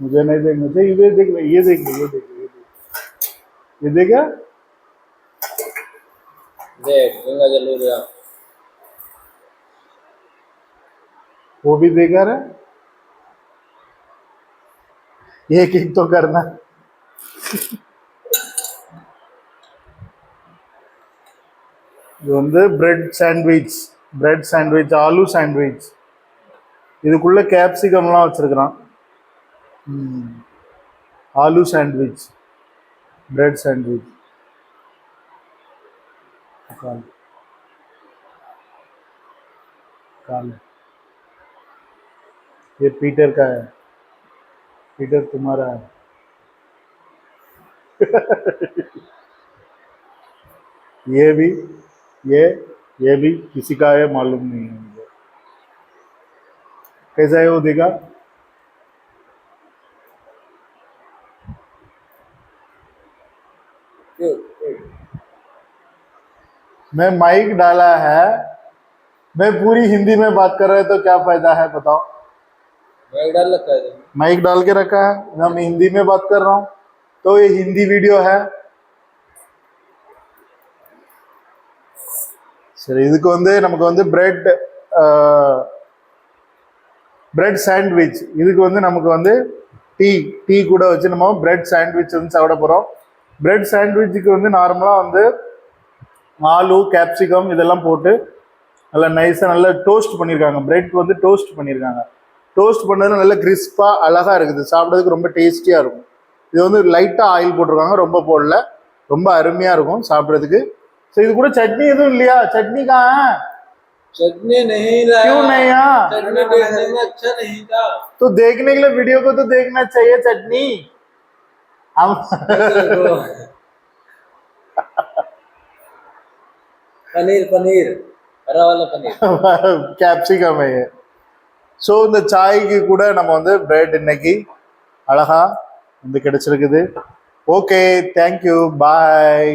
मुझे नहीं देखना चाहिए। ये देख ले, ये देख ले, ये देख ले, ये देखा? देख गंगा जरूर यार। वो भी देखा रे। एक एक तो करना। இது வந்து பிரெட் சாண்ட்விச் ஆலு சாண்ட்விச். இதுக்குள்ள கேப்சிகம்லாம் வச்சிருக்கிறான். Aloo sandwich, bread sandwich. ये पीटर का है, पीटर तुम्हारा है। ये भी, ये भी किसी का है मालूम नहीं है मुझे। कैसा है वो देखा? मैं माइक डाला है, मैं पूरी हिंदी में बात कर रहा है तो क्या फायदा है बताओ? माइक डाल रखा है। माइक डाल के रखा है, मैं हिंदी में बात कर रहा हूँ तो ये हिंदी वीडियो है। சரி, இதுக்கு வந்து நமக்கு வந்து பிரெட் சாண்ட்விச். இதுக்கு வந்து நமக்கு வந்து டீ கூட வச்சு நம்ம பிரெட் சாண்ட்விச் வந்து சாப்பிட போகிறோம். பிரெட் சாண்ட்விச்சுக்கு வந்து நார்மலாக வந்து ஆலு கேப்சிகம் இதெல்லாம் போட்டு நல்லா நைஸாக நல்லா டோஸ்ட் பண்ணியிருக்காங்க. பிரெட் வந்து டோஸ்ட் பண்ணியிருக்காங்க. டோஸ்ட் பண்ணது நல்லா கிறிஸ்பாக அழகாக இருக்குது, சாப்பிட்றதுக்கு ரொம்ப டேஸ்டியாக இருக்கும். இது வந்து லைட்டாக ஆயில் போட்டிருக்காங்க, ரொம்ப போடல, ரொம்ப அருமையாக இருக்கும் சாப்பிட்றதுக்கு. ஸோ இது கூட சட்னி எதுவும் இல்லையா? சட்னி कहाँ है? चटनी नहीं लाया। क्यों नहीं? चटनी देखने में अच्छा नहीं था। तो देखने के लिए वीडियो को तो देखना चाहिए चटनी। हम पनीर हरा वाला पनीर कैप्सिकम है ये। ஸோ இந்த சாய்க்கு கூட நம்ம வந்து பிரெட் இன்னைக்கு அழகா வந்து கிடைச்சிருக்குது. ஓகே, தேங்க்யூ, பாய்.